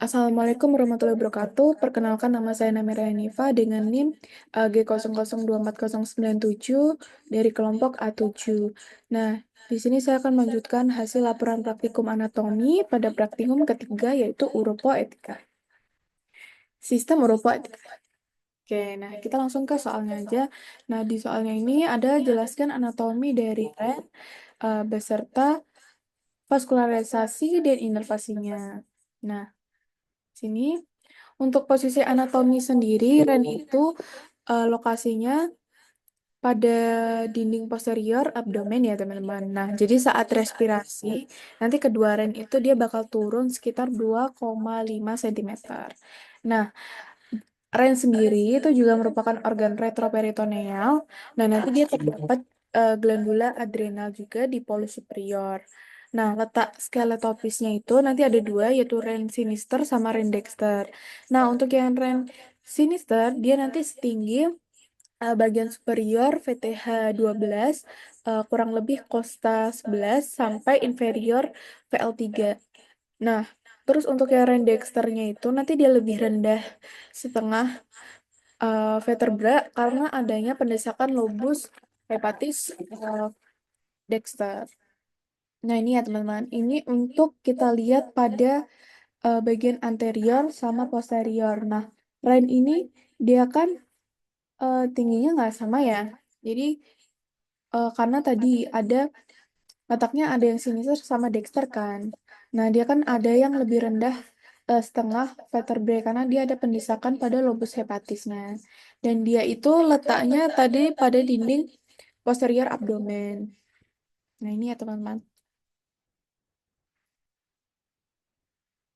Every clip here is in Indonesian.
Assalamualaikum warahmatullahi wabarakatuh. Perkenalkan nama saya Namira Hanifa dengan NIM G002409 dari kelompok A7. Nah, di sini saya akan melanjutkan hasil laporan praktikum anatomi pada praktikum ketiga yaitu uropoetika. Sistem uropoetika. Oke, nah kita langsung ke soalnya aja. Nah, di soalnya ini ada jelaskan anatomi dari ren beserta vaskularisasi dan inervasinya. Nah, sini untuk posisi anatomi sendiri, ren itu lokasinya pada dinding posterior abdomen ya teman-teman. Nah, jadi saat respirasi, nanti kedua ren itu dia bakal turun sekitar 2,5 cm. Nah, ren sendiri itu juga merupakan organ retroperitoneal. Nah, nanti dia terdapat glandula adrenal juga di polus superior. Nah, letak skeletopisnya itu nanti ada dua, yaitu ren sinister sama ren dexter. Nah, untuk yang ren sinister, dia nanti setinggi bagian superior VTH 12, kurang lebih kosta 11, sampai inferior VL3. Nah, terus untuk yang ren dexternya itu nanti dia lebih rendah setengah vertebra karena adanya pendesakan lobus hepatis dexter. Nah, ini ya teman-teman. Ini untuk kita lihat pada bagian anterior sama posterior. Nah, ren ini dia kan tingginya nggak sama ya. Jadi, karena tadi ada letaknya ada yang sinister sama dexter kan. Nah, dia kan ada yang lebih rendah setengah vertebrae karena dia ada pendesakan pada lobus hepatisnya. Dan dia itu letaknya tadi pada dinding posterior abdomen. Nah, ini ya teman-teman.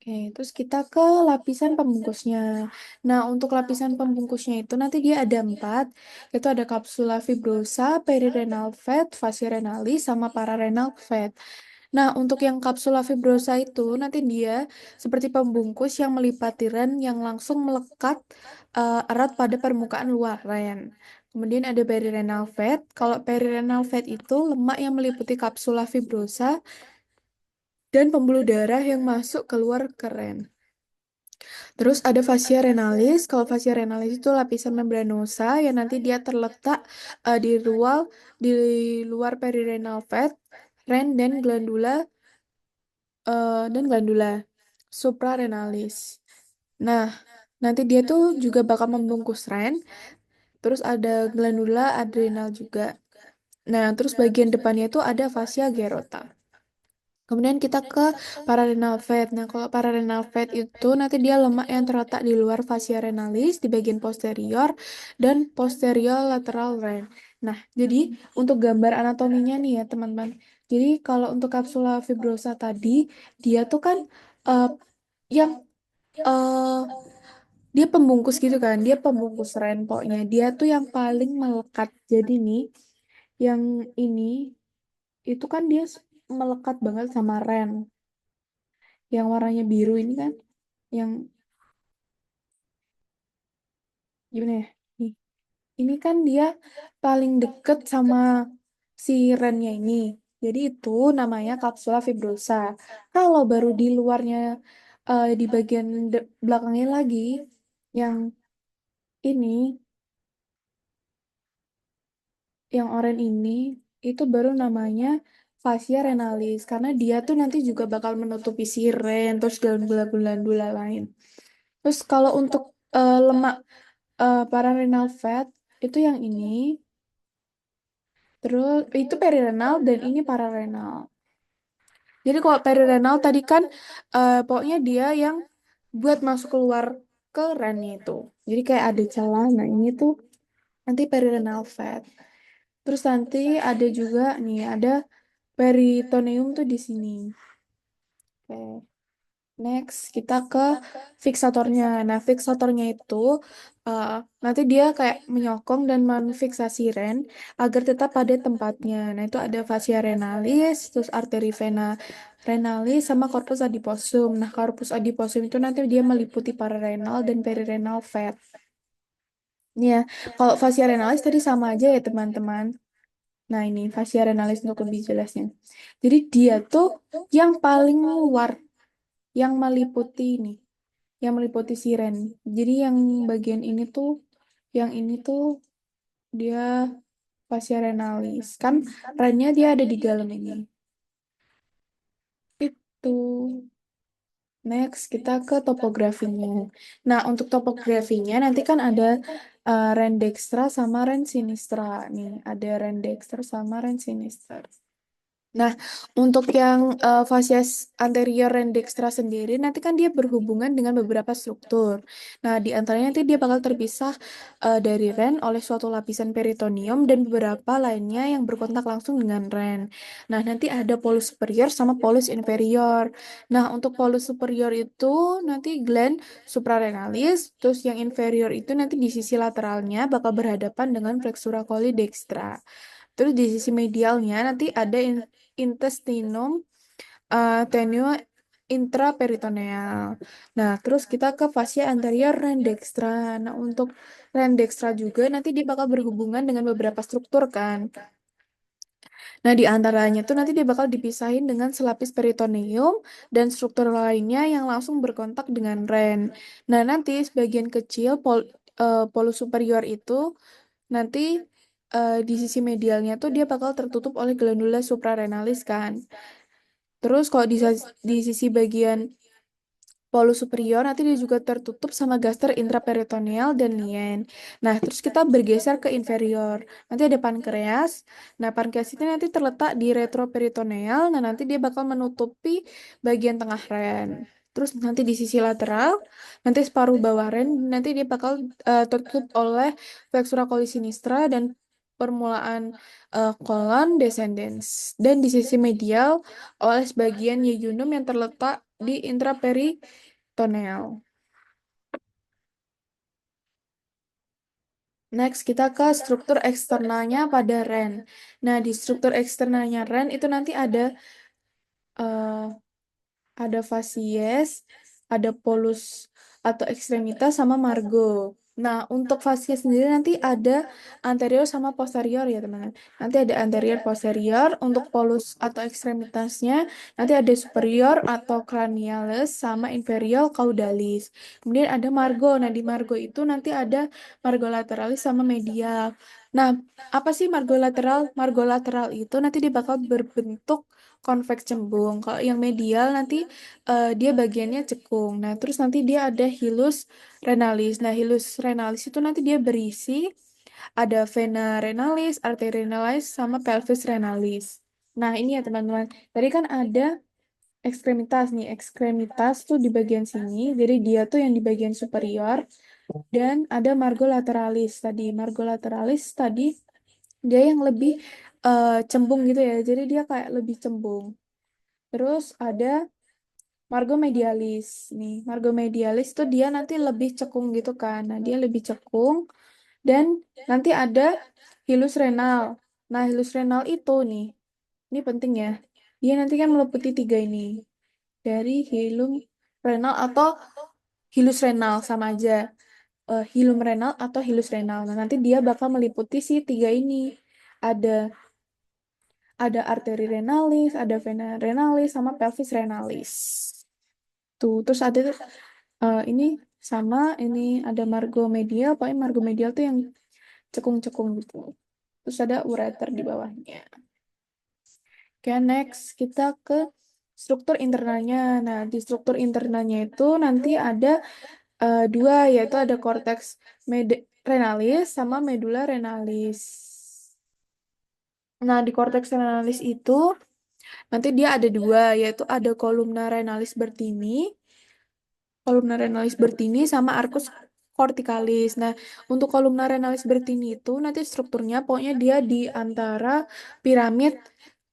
Oke, terus kita ke lapisan pembungkusnya. Nah, untuk lapisan pembungkusnya itu nanti dia ada 4, yaitu ada kapsula fibrosa, perirenal fat, fascia renalis, sama pararenal fat. Nah, untuk yang kapsula fibrosa itu nanti dia seperti pembungkus yang melipati ren yang langsung melekat erat pada permukaan luar ren. Kemudian ada perirenal fat. Kalau perirenal fat itu lemak yang meliputi kapsula fibrosa dan pembuluh darah yang masuk keluar ke ren. Terus ada fascia renalis. Kalau fascia renalis itu lapisan membranosa yang nanti dia terletak di luar perirenal fat, ren dan glandula suprarenalis. Nah, nanti dia tuh juga bakal membungkus ren. Terus ada glandula adrenal juga. Nah, terus bagian depannya itu ada fascia gerota. Kemudian kita ke pararenal fat. Nah, kalau pararenal fat itu nanti dia lemak yang terletak di luar fascia renalis di bagian posterior dan posterior lateral ren. Nah, jadi untuk gambar anatominya nih ya, teman-teman. Jadi kalau untuk kapsula fibrosa tadi, dia tuh kan eh, yang eh, dia pembungkus gitu kan. Dia pembungkus ren pokoknya. Dia tuh yang paling melekat. Jadi nih, yang ini itu kan dia melekat banget sama ren yang warnanya biru ini kan yang gimana ya nih ini kan dia paling deket sama si rennya ini jadi itu namanya kapsula fibrosa kalau baru di luarnya di bagian belakangnya lagi yang ini yang oranye ini itu baru namanya fascia renalis karena dia tuh nanti juga bakal menutupi si ren terus glandula-glandula lain terus kalau untuk lemak pararenal fat itu yang ini. Terus itu perirenal dan ini pararenal. Jadi kalau perirenal tadi kan pokoknya dia yang buat masuk keluar ke rennya itu. Jadi kayak ada celah. Nah ini tuh nanti perirenal fat. Terus nanti ada juga nih ada peritoneum tuh di sini. Oke. Next, kita ke fiksatornya. Nah, fiksatornya itu uh, nanti dia kayak menyokong dan menfiksasi ren agar tetap pada tempatnya. Nah, itu ada fascia renalis, terus arteri vena renalis, sama corpus adiposum. Nah, corpus adiposum itu nanti dia meliputi pararenal dan perirenal fat. Nih ya, kalau fascia renalis tadi sama aja ya, teman-teman. Nah, ini fascia renalis untuk lebih jelasnya. Jadi dia tuh yang paling luar, yang meliputi ini. yang meliputi si Ren. Jadi yang bagian ini tuh, yang ini tuh dia fascia renalis. Kan Rennya dia ada di dalam ini. Itu. Next, kita ke topografinya. Nah, untuk topografinya nanti kan ada ren dextra sama ren sinistra. Nih, ada ren dextra sama ren sinistra. Nah, untuk yang fasies anterior dan dextra sendiri, nanti kan dia berhubungan dengan beberapa struktur. Nah, di antaranya nanti dia bakal terpisah dari ren oleh suatu lapisan peritoneum dan beberapa lainnya yang berkontak langsung dengan ren. Nah, nanti ada polus superior sama polus inferior. Nah, untuk polus superior itu nanti gland suprarenalis, terus yang inferior itu nanti di sisi lateralnya bakal berhadapan dengan flexura coli dextra. Terus di sisi medialnya nanti ada intestinum tenue intraperitoneal. Nah, terus kita ke fascia anterior ren dextra. Nah, untuk ren dextra juga nanti dia bakal berhubungan dengan beberapa struktur kan. Nah, di antaranya tuh nanti dia bakal dipisahin dengan selapis peritoneum dan struktur lainnya yang langsung berkontak dengan ren. Nah, nanti sebagian kecil polus superior itu nanti di sisi medialnya tuh dia bakal tertutup oleh glandula suprarenalis kan. Terus kalau di sisi bagian polus superior nanti dia juga tertutup sama gaster intraperitoneal dan lien. Nah, terus kita bergeser ke inferior. Nanti ada pankreas. Nah, pankreas itu nanti terletak di retroperitoneal. Nah, nanti dia bakal menutupi bagian tengah ren. Terus nanti di sisi lateral, nanti separuh bawah ren, nanti dia bakal tertutup oleh flexura coli sinistra dan permulaan kolon descendens. Dan di sisi medial oleh sebagian yeyunum yang terletak di intraperitoneal. Next, kita ke struktur eksternalnya pada REN. Nah, di struktur eksternalnya REN itu nanti eh, ada fasies, ada polus atau ekstremitas sama margo. Nah, untuk fasies sendiri nanti ada anterior sama posterior ya, teman-teman. Nanti ada anterior posterior untuk polus atau ekstremitasnya, nanti ada superior atau cranialis sama inferior caudalis. Kemudian ada margo. Nah, di margo itu nanti ada margo lateralis sama medial. Nah, apa sih margo lateral? Margo lateral itu nanti dia bakal berbentuk konveks cembung. Kalau yang medial nanti dia bagiannya cekung. Nah, terus nanti dia ada hilus renalis. Nah, hilus renalis itu nanti dia berisi ada vena renalis, arteri renalis, sama pelvis renalis. Nah, ini ya teman-teman. Tadi kan ada ekstremitas nih. Ekstremitas tuh di bagian sini. Jadi dia tuh yang di bagian superior. Dan ada margo lateralis tadi. Margo lateralis tadi dia yang lebih cembung gitu ya. Jadi dia kayak lebih cembung. Terus ada Margo medialis nih. Margo medialis tuh dia nanti lebih cekung gitu kan. Nah, dia lebih cekung dan nanti ada hilus renal. Nah, hilus renal itu nih. Ini penting ya. Dia nanti kan meliputi tiga ini. Dari hilum renal atau hilus renal sama aja. Hilum renal atau hilus renal. Nah, nanti dia bakal meliputi si tiga ini. Ada ada arteri renalis, ada vena renalis sama pelvis renalis. Tuh, terus ada ini sama ini ada margo medial, pokoknya margo medial tuh yang cekung-cekung gitu. Terus ada ureter di bawahnya. Oke, next kita ke struktur internalnya. Nah, di struktur internalnya itu nanti ada dua, yaitu ada korteks renalis sama medula renalis. Nah, di korteks renalis itu nanti dia ada dua, yaitu ada kolumna renalis bertini kolumna renalis bertini sama arcus corticalis. Nah, untuk kolumna renalis bertini itu nanti strukturnya pokoknya dia di antara piramid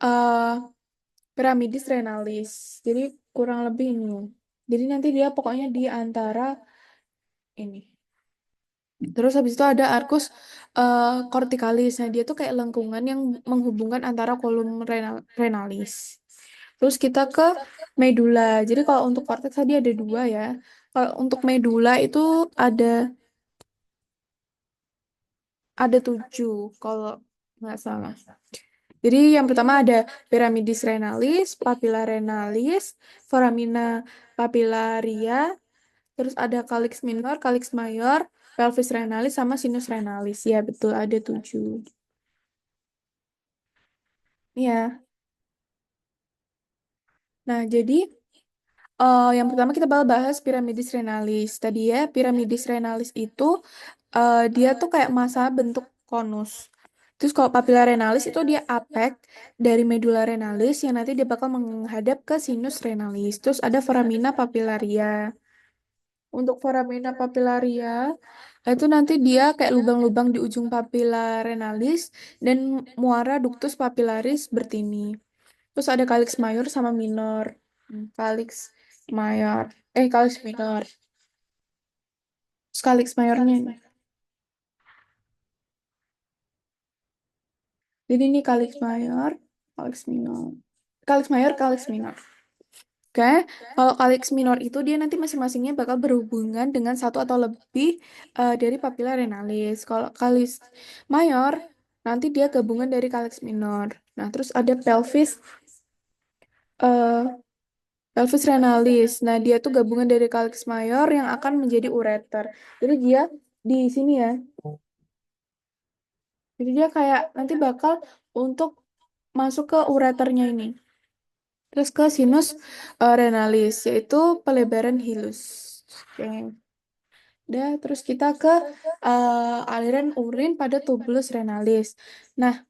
eh piramidis renalis. Jadi kurang lebih ini. Jadi nanti dia pokoknya di antara ini. Terus habis itu ada arcus corticalis. Nah, dia tuh kayak lengkungan yang menghubungkan antara kolom renalis. Terus kita ke medula. Jadi kalau untuk korteks tadi ada dua ya. Kalau untuk medula itu ada ada tujuh kalau nggak salah. Jadi yang pertama ada piramidis renalis, papilla renalis, foramina papillaria, terus ada calyx mayor, pelvis renalis, sama sinus renalis. Ya, betul, ada 7. Iya. Nah, jadi yang pertama kita bakal bahas piramidis renalis. Tadi ya, piramidis renalis itu dia tuh kayak masa bentuk konus. Terus kalau papilla renalis itu dia apek dari medulla renalis yang nanti dia bakal menghadap ke sinus renalis. Terus ada foramina papillaria. Untuk foramina papillaria itu nanti dia kayak lubang-lubang di ujung papilla renalis dan muara ductus papillaris bertini. Terus ada calyx mayor sama minor. Calyx mayor. Calyx minor. Terus calyx mayornya ini. Jadi ini calyx mayor, calyx minor. Calyx mayor, calyx minor. Oke, kalau calyx minor itu dia nanti masing-masingnya bakal berhubungan dengan satu atau lebih dari papilla renalis. Kalau calyx mayor, nanti dia gabungan dari calyx minor. Nah, terus ada eh, pelvis renalis. Nah, dia tuh gabungan dari calyx mayor yang akan menjadi ureter. Jadi dia di sini ya. Jadi dia kayak nanti bakal untuk masuk ke ureternya ini. Terus ke sinus renalis, yaitu pelebaran hilus. Oke. Udah, terus kita ke aliran urin pada tubulus renalis. Nah,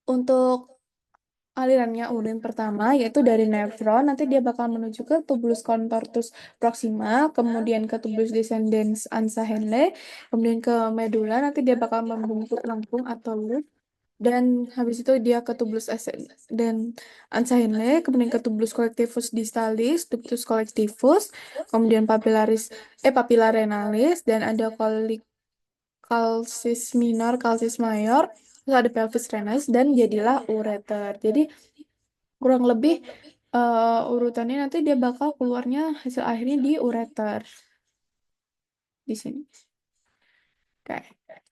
untuk alirannya urin pertama yaitu dari nefron, nanti dia bakal menuju ke tubulus contortus proxima, kemudian ke tubulus descendens ansa Henle, kemudian ke medulla, nanti dia bakal membentuk lengkung atau loop, dan habis itu dia ke tubulus dan ansa Henle, kemudian ke tubulus collectivus distalis, ductus collectivus, kemudian papilla renalis, dan ada calcis minor, calcis mayor, terus ada pelvis renalis, dan jadilah ureter. Jadi kurang lebih urutannya nanti dia bakal keluarnya hasil akhirnya di ureter di sini. Oke.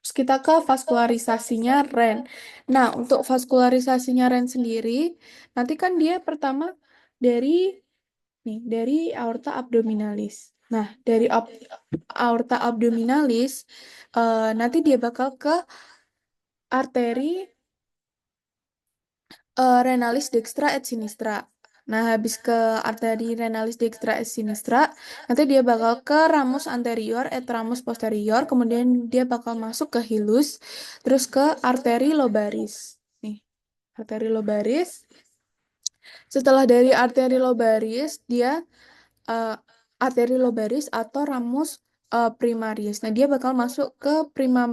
Terus kita ke vaskularisasinya Ren. Nah, untuk vaskularisasinya Ren sendiri, nanti kan dia pertama dari dari aorta abdominalis. Nah, dari aorta abdominalis nanti dia bakal ke arteri renalis dextra et sinistra. Nah, habis ke arteri renalis dextra et sinistra, nanti dia bakal ke ramus anterior et ramus posterior, kemudian dia bakal masuk ke hilus, terus ke arteri lobaris. Nih, arteri lobaris. Setelah dari arteri lobaris, dia eh, arteri lobaris atau ramus primaris. Nah, dia bakal masuk ke prima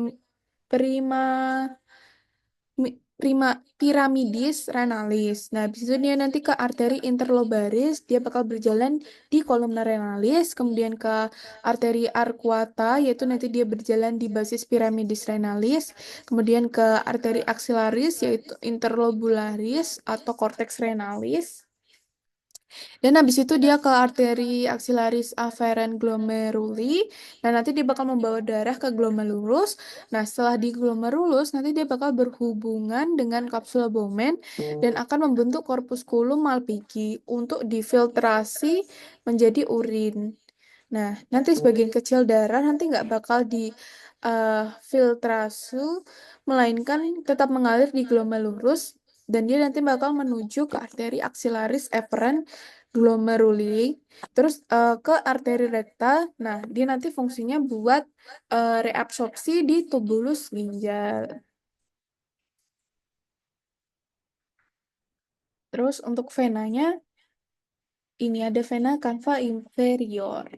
piramidis renalis. Nah, habis itu dia nanti ke arteri interlobaris, dia bakal berjalan di kolumna renalis, kemudian ke arteri arcuata, yaitu nanti dia berjalan di basis piramidis renalis, kemudian ke arteri axillaris, yaitu interlobularis atau cortex renalis. Dan habis itu dia ke arteri axillaris afferent glomeruli. Nah, nanti dia bakal membawa darah ke glomerulus. Nah, setelah di glomerulus, nanti dia bakal berhubungan dengan kapsula Bowman dan akan membentuk corpusculum Malpighi untuk difiltrasi menjadi urin. Nah, nanti sebagian kecil darah nanti nggak bakal di filtrasi, melainkan tetap mengalir di glomerulus dan dia nanti bakal menuju ke arteri axillaris efferent glomeruli, terus ke arteri rekta. Nah, dia nanti fungsinya buat reabsorpsi di tubulus ginjal. Terus untuk venanya, ini ada vena cava inferior.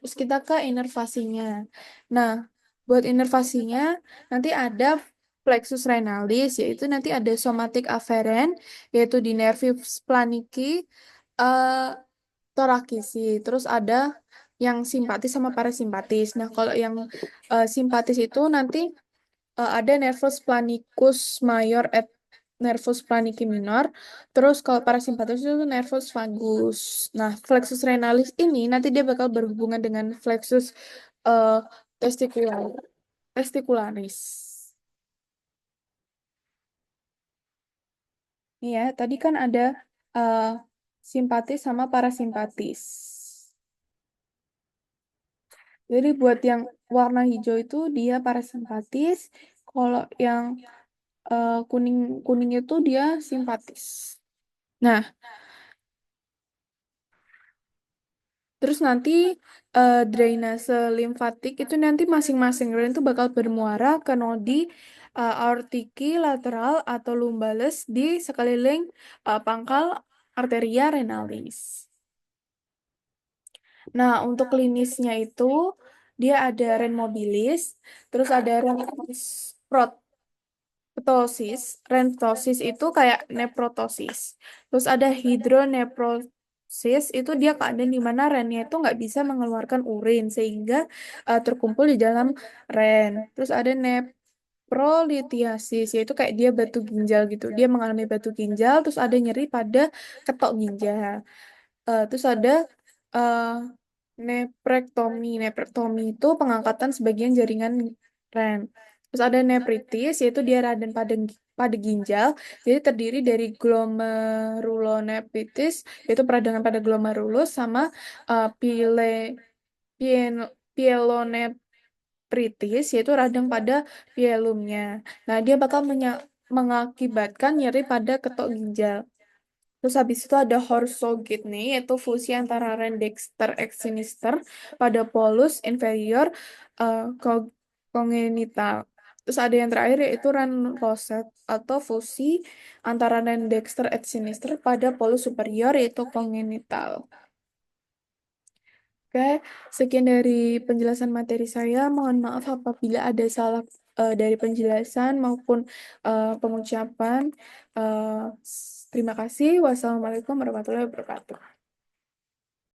Terus kita ke inervasinya. Nah, buat inervasinya nanti ada plexus renalis, yaitu nanti ada somatic afferent, yaitu di nervus planici, eh torakisi. Terus ada yang simpatis sama parasimpatis. Nah, kalau yang simpatis itu nanti ada nervus planicus major et nervus planici minor. Terus kalau parasimpatis itu nervus vagus. Nah, flexus renalis ini nanti dia bakal berhubungan dengan flexus uh, testicular, testicularis. Nih ya, tadi kan ada uh, simpatis sama parasimpatis. Jadi buat yang warna hijau itu dia parasimpatis, kalau yang kuning kuning itu dia simpatis. Nah, terus nanti drainase limfatik itu nanti masing-masing ren itu bakal bermuara ke nodi aortiki lateral atau lumbalis di sekeliling pangkal arteria renalis. Nah, untuk klinisnya itu dia ada ren mobilis, terus ada ren protosis. Ren ptosis itu kayak neprotosis. Terus ada hidronefrosis itu dia keadaan di mana rennya itu nggak bisa mengeluarkan urin sehingga terkumpul di dalam ren. Terus ada neprolithiasis yaitu kayak dia batu ginjal gitu. Dia mengalami batu ginjal terus ada nyeri pada ketok ginjal. Terus ada eh, neprektomi. Neprektomi itu pengangkatan sebagian jaringan ren. Terus ada nephritis, yaitu dia radang pada ginjal. Jadi terdiri dari glomerulonephritis, yaitu peradangan pada glomerulus, sama pyelonephritis, yaitu radang pada pielumnya. Nah, dia bakal mengakibatkan nyeri pada ketok ginjal. Terus habis itu ada horsogit yaitu fusi antara Rendexter x sinister pada polus inferior kongenital. Terus ada yang terakhir yaitu Ren-Roset atau fusi antara Rendexter x sinister pada polus superior yaitu kongenital. Oke, sekian dari penjelasan materi saya. Mohon maaf apabila ada salah dari penjelasan maupun pengucapan. Terima kasih. Wassalamualaikum warahmatullahi wabarakatuh.